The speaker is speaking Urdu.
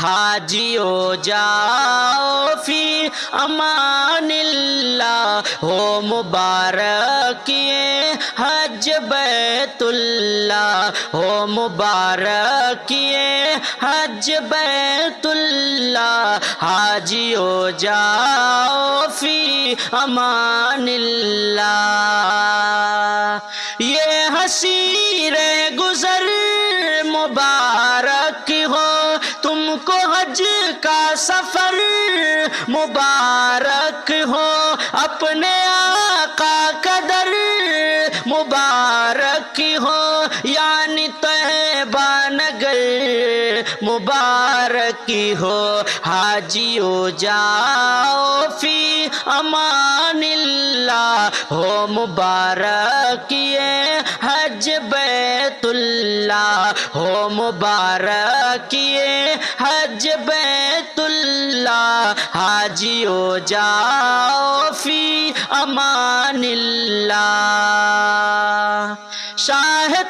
حاجی ہو جاؤ فی امان اللہ، ہو مبارک یہ حج بیت اللہ، ہو مبارک یہ حج بیت اللہ، حاجی ہو جاؤ فی امان اللہ۔ یہ حسیر گزر مبارک ہو تم کو، حج کا سفر مبارک ہو، اپنے آقا کا در مبارک ہو، یعنی طیبہ نگر مبارک ہو، حاجی ہو جاؤ فی امان اللہ، ہو مبارک یہ حج بیت اللہ، ہو مبارک یہ حج بیت اللہ، حاجی ہو جاؤ فی امان اللہ۔ شاہ